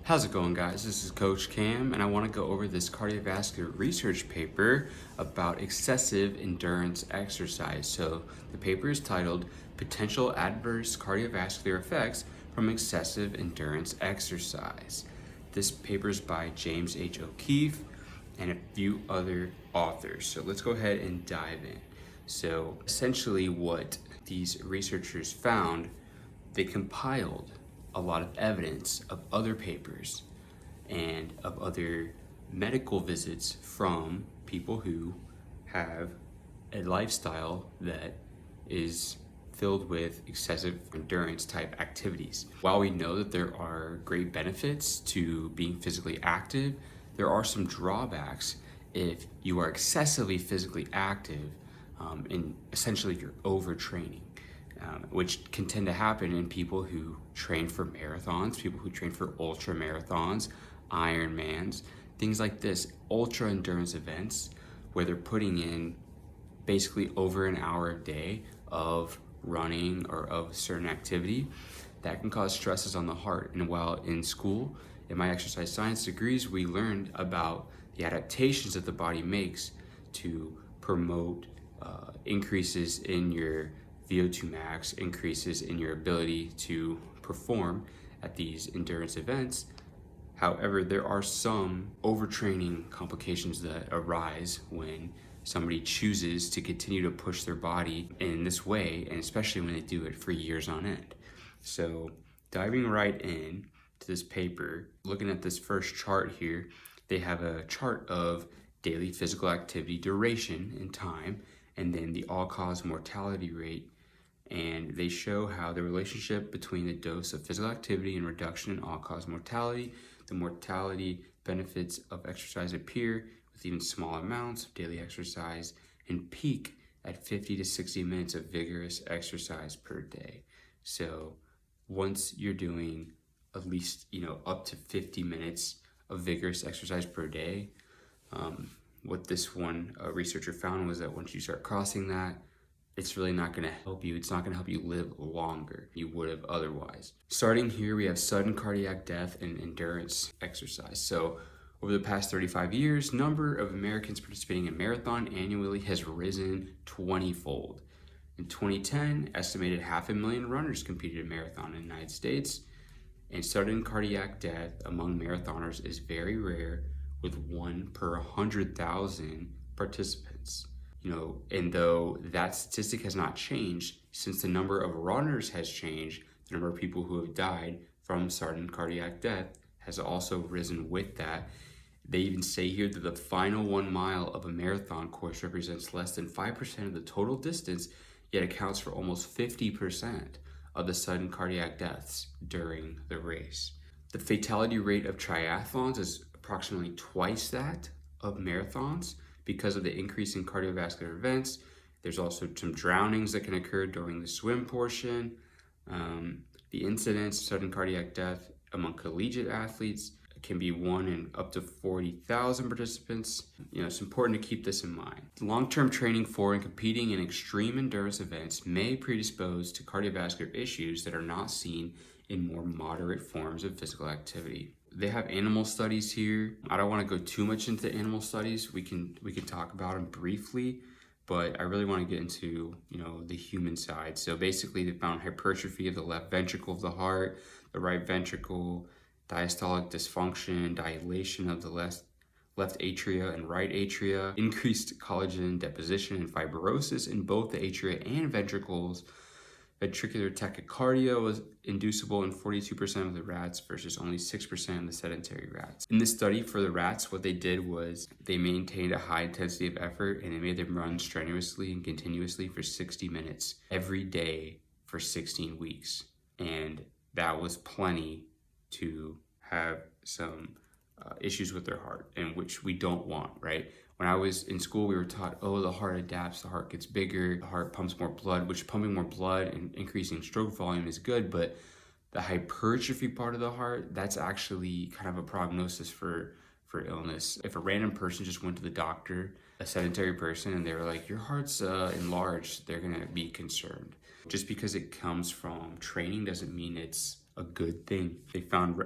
How's it going, guys? This is Coach Cam, and I want to go over this cardiovascular research paper about excessive endurance exercise. So the paper is titled Potential Adverse Cardiovascular Effects from Excessive Endurance Exercise. This paper is by James H. O'Keefe and a few other authors. So let's go ahead and dive in. So essentially what these researchers found, they compiled a lot of evidence of other papers and of other medical visits from people who have a lifestyle that is filled with excessive endurance type activities. While we know that there are great benefits to being physically active, there are some drawbacks if you are excessively physically active and essentially you're overtraining. Which can tend to happen in people who train for marathons, people who train for ultra marathons, Ironmans, things like this, ultra endurance events where they're putting in basically over an hour a day of running or of a certain activity. That can cause stresses on the heart. And while in school, in my exercise science degrees, we learned about the adaptations that the body makes to promote increases in your VO2 max, increases in your ability to perform at these endurance events. However, there are some overtraining complications that arise when somebody chooses to continue to push their body in this way, and especially when they do it for years on end. So diving right in to this paper, looking at this first chart here, they have a chart of daily physical activity duration and time, and then the all-cause mortality rate. And they show how the relationship between the dose of physical activity and reduction in all-cause mortality, the mortality benefits of exercise appear with even small amounts of daily exercise and peak at 50 to 60 minutes of vigorous exercise per day. So once you're doing at least, up to 50 minutes of vigorous exercise per day, what this one researcher found was that once you start crossing that, it's really not going to help you. It's not going to help you live longer you would have otherwise. Starting here, we have sudden cardiac death and endurance exercise. So over the past 35 years, number of Americans participating in marathon annually has risen 20-fold. In 2010, estimated 500,000 runners competed in marathon in the United States, and sudden cardiac death among marathoners is very rare, with 1 per 100,000 participants. And though that statistic has not changed, since the number of runners has changed, the number of people who have died from sudden cardiac death has also risen with that. They even say here that the final 1 mile of a marathon course represents less than 5% of the total distance, yet accounts for almost 50% of the sudden cardiac deaths during the race. The fatality rate of triathlons is approximately twice that of marathons, because of the increase in cardiovascular events. There's also some drownings that can occur during the swim portion. The incidence of sudden cardiac death among collegiate athletes can be 1 in up to 40,000 participants. It's important to keep this in mind. Long-term training for and competing in extreme endurance events may predispose to cardiovascular issues that are not seen in more moderate forms of physical activity. They have animal studies here. I don't want to go too much into animal studies. We can talk about them briefly, but I really want to get into, the human side. So basically they found hypertrophy of the left ventricle of the heart, the right ventricle, diastolic dysfunction, dilation of the left atria and right atria, increased collagen deposition and fibrosis in both the atria and ventricles. Ventricular tachycardia was inducible in 42% of the rats versus only 6% of the sedentary rats. In this study for the rats, what they did was they maintained a high intensity of effort and they made them run strenuously and continuously for 60 minutes every day for 16 weeks. And that was plenty to have some issues with their heart, and which we don't want, right? When I was in school, we were taught, the heart adapts, the heart gets bigger, the heart pumps more blood, which pumping more blood and increasing stroke volume is good, but the hypertrophy part of the heart, that's actually kind of a prognosis for illness. If a random person just went to the doctor, a sedentary person, and they were like, your heart's enlarged, they're gonna be concerned. Just because it comes from training doesn't mean it's a a good thing. They found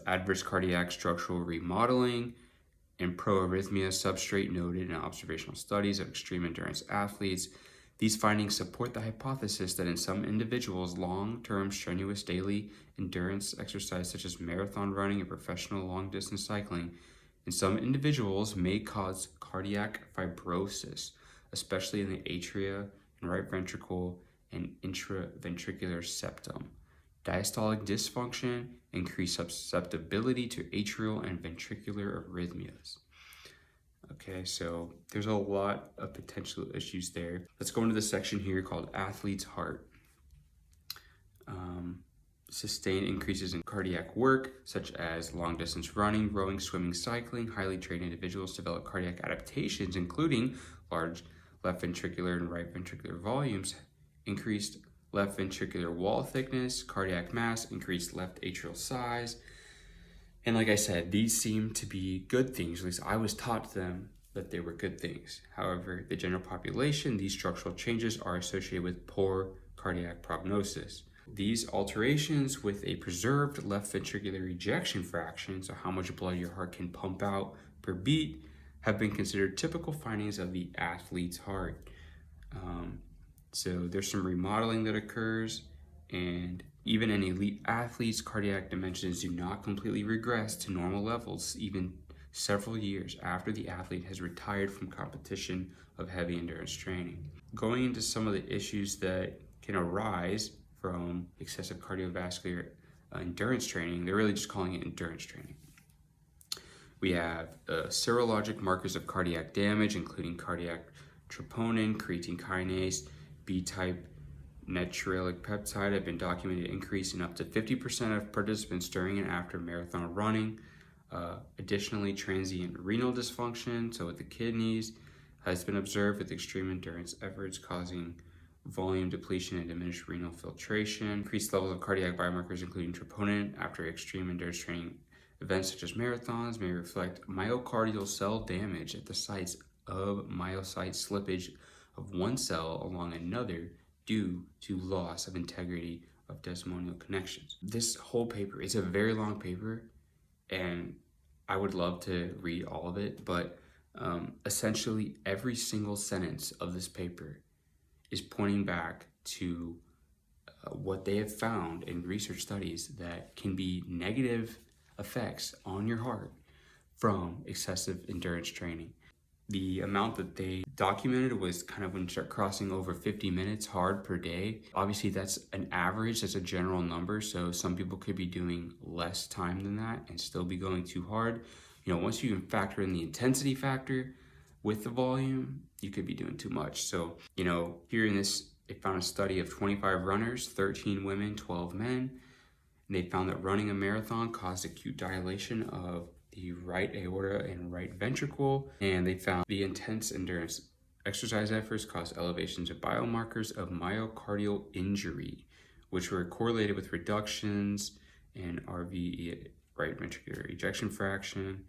adverse cardiac structural remodeling and proarrhythmia substrate noted in observational studies of extreme endurance athletes. These findings support the hypothesis that in some individuals, long-term strenuous daily endurance exercise such as marathon running and professional long-distance cycling in some individuals may cause cardiac fibrosis, especially in the atria and right ventricle and intraventricular septum. Diastolic dysfunction, increased susceptibility to atrial and ventricular arrhythmias. Okay, so there's a lot of potential issues there. Let's go into the section here called athlete's heart. Sustained increases in cardiac work, such as long distance running, rowing, swimming, cycling. Highly trained individuals develop cardiac adaptations, including large left ventricular and right ventricular volumes, increased left ventricular wall thickness, cardiac mass, increased left atrial size. And like I said, these seem to be good things. At least I was taught them that they were good things. However, the general population, these structural changes are associated with poor cardiac prognosis. These alterations with a preserved left ventricular ejection fraction, so how much blood your heart can pump out per beat, have been considered typical findings of the athlete's heart. So there's some remodeling that occurs, and even in elite athletes, cardiac dimensions do not completely regress to normal levels even several years after the athlete has retired from competition of heavy endurance training. Going into some of the issues that can arise from excessive cardiovascular endurance training, they're really just calling it endurance training. We have serologic markers of cardiac damage, including cardiac troponin, creatine kinase, B-type natriuretic peptide have been documented to increase in up to 50% of participants during and after marathon running. Additionally, transient renal dysfunction, so with the kidneys, has been observed with extreme endurance efforts causing volume depletion and diminished renal filtration. Increased levels of cardiac biomarkers, including troponin, after extreme endurance training events such as marathons may reflect myocardial cell damage at the sites of myocyte slippage of one cell along another due to loss of integrity of desmosal connections. This whole paper is a very long paper, and I would love to read all of it, but essentially every single sentence of this paper is pointing back to what they have found in research studies that can be negative effects on your heart from excessive endurance training. The amount that they documented was kind of when you start crossing over 50 minutes hard per day. Obviously that's an average, that's a general number, so some people could be doing less time than that and still be going too hard. You know, once you can factor in the intensity factor with the volume, you could be doing too much. So, you know, here in this, they found a study of 25 runners, 13 women, 12 men, and they found that running a marathon caused acute dilation of the right aorta and right ventricle, and they found the intense endurance exercise efforts caused elevations of biomarkers of myocardial injury, which were correlated with reductions in RVE, right ventricular ejection fraction,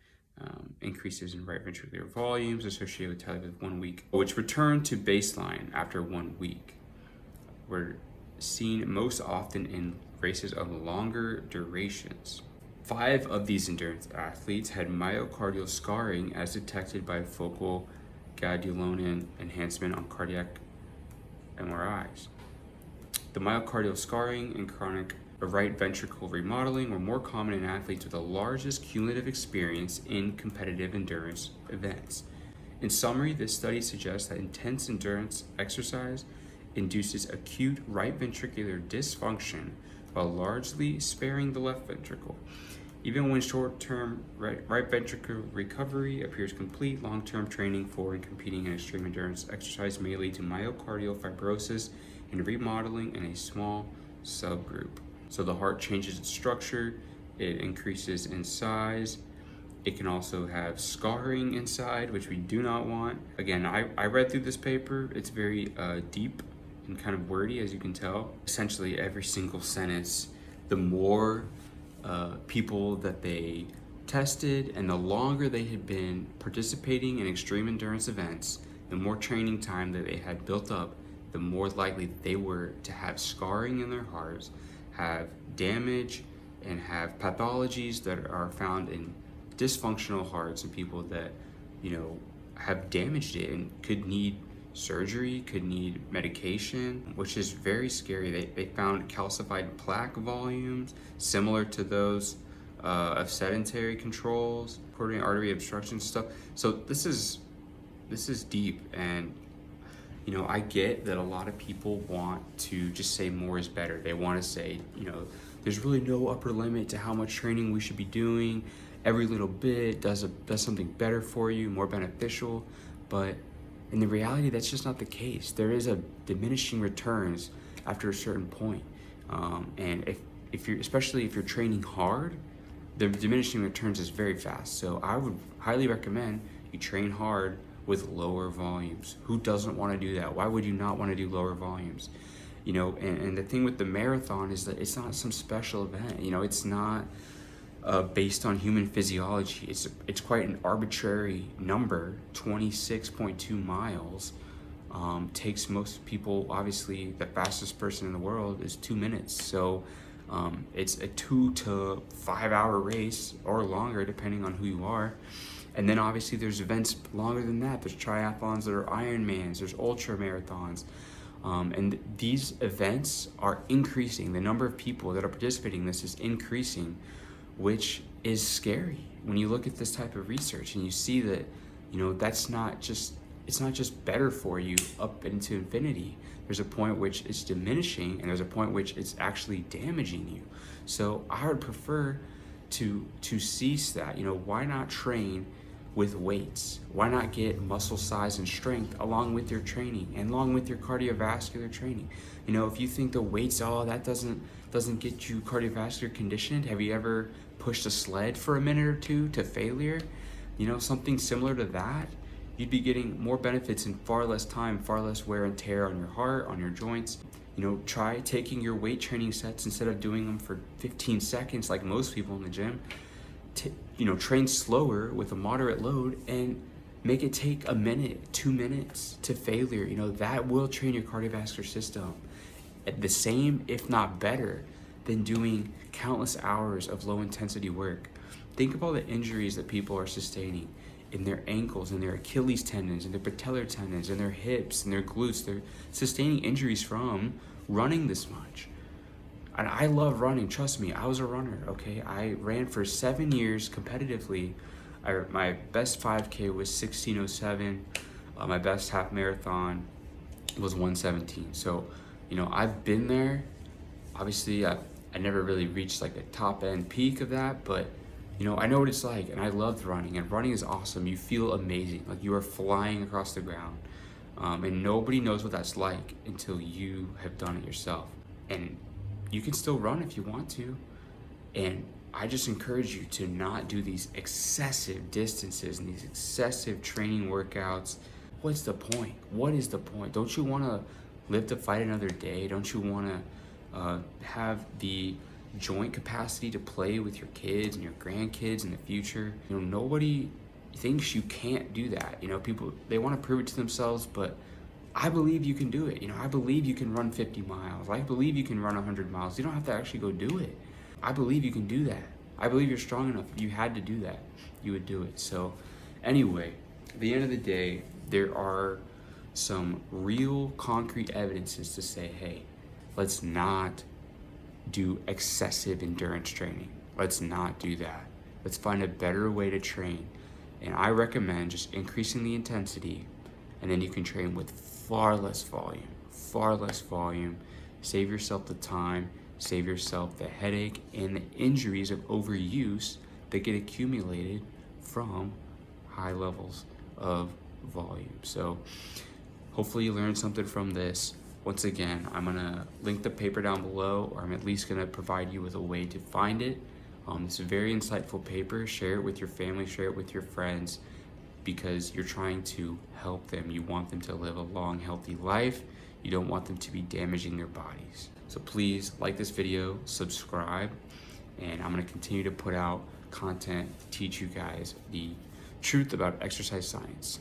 increases in right ventricular volumes associated with tally with 1 week, which returned to baseline after 1 week. Were seen most often in races of longer durations. 5 of these endurance athletes had myocardial scarring as detected by focal gadolinium enhancement on cardiac MRIs. The myocardial scarring and chronic right ventricle remodeling were more common in athletes with the largest cumulative experience in competitive endurance events. In summary, this study suggests that intense endurance exercise induces acute right ventricular dysfunction while largely sparing the left ventricle. Even when short-term right ventricular recovery appears complete, long-term training for and competing in extreme endurance exercise may lead to myocardial fibrosis and remodeling in a small subgroup. So the heart changes its structure, it increases in size. It can also have scarring inside, which we do not want. Again, I read through this paper. It's very deep and kind of wordy, as you can tell. Essentially, every single sentence, the more people that they tested and the longer they had been participating in extreme endurance events, the more training time that they had built up, the more likely they were to have scarring in their hearts have damage and have pathologies that are found in dysfunctional hearts and people that, have damaged it and could need surgery, could need medication, which is very scary. They found calcified plaque volumes similar to those of sedentary controls, coronary artery obstruction stuff. So this is deep, and I get that a lot of people want to just say more is better. They want to say, there's really no upper limit to how much training we should be doing. Every little bit does something better for you, more beneficial. But in the reality, that's just not the case. There is a diminishing returns after a certain point. And especially if you're training hard, the diminishing returns is very fast. So I would highly recommend you train hard with lower volumes. Who doesn't want to do that? Why would you not want to do lower volumes? And the thing with the marathon is that it's not some special event. It's not based on human physiology. It's quite an arbitrary number. 26.2 miles takes most people. Obviously, the fastest person in the world is 2 minutes. So it's a 2 to 5 hour race or longer, depending on who you are. And then obviously there's events longer than that. There's triathlons, there are Ironmans, there's ultra marathons. And these events are increasing. The number of people that are participating in this is increasing, which is scary when you look at this type of research and you see that, it's not just better for you up into infinity. There's a point which it's diminishing, and there's a point which it's actually damaging you. So I would prefer to cease that. Why not train with weights? Why not get muscle size and strength along with your training and along with your cardiovascular training? If you think the weights, that doesn't get you cardiovascular conditioned, have you ever pushed a sled for a minute or two to failure? Something similar to that, you'd be getting more benefits in far less time, far less wear and tear on your heart, on your joints. Try taking your weight training sets, instead of doing them for 15 seconds like most people in the gym. Train slower with a moderate load and make it take a minute, 2 minutes to failure. That will train your cardiovascular system at the same, if not better, than doing countless hours of low intensity work. Think of all the injuries that people are sustaining in their ankles and their Achilles tendons and their patellar tendons and their hips and their glutes. They're sustaining injuries from running this much. And I love running, trust me, I was a runner, okay? I ran for 7 years competitively. My best 5K was 16:07. My best half marathon was 1:17. So, I've been there. Obviously, I never really reached like a top end peak of that, but I know what it's like, and I loved running, and running is awesome. You feel amazing, like you are flying across the ground. And nobody knows what that's like until you have done it yourself. And you can still run if you want to. And I just encourage you to not do these excessive distances and these excessive training workouts. What's the point? What is the point? Don't you want to live to fight another day? Don't you want to have the joint capacity to play with your kids and your grandkids in the future? Nobody thinks you can't do that. People, they want to prove it to themselves, but I believe you can do it. I believe you can run 50 miles. I believe you can run 100 miles. You don't have to actually go do it. I believe you can do that. I believe you're strong enough. If you had to do that, you would do it. So anyway, at the end of the day, there are some real concrete evidences to say, hey, let's not do excessive endurance training. Let's not do that. Let's find a better way to train. And I recommend just increasing the intensity, and then you can train with far less volume. Save yourself the time, save yourself the headache and the injuries of overuse that get accumulated from high levels of volume. So hopefully you learned something from this. Once again, I'm gonna link the paper down below, or I'm at least gonna provide you with a way to find it. It's a very insightful paper. Share it with your family, share it with your friends, because you're trying to help them. You want them to live a long, healthy life. You don't want them to be damaging their bodies. So please like this video, subscribe, and I'm gonna continue to put out content to teach you guys the truth about exercise science.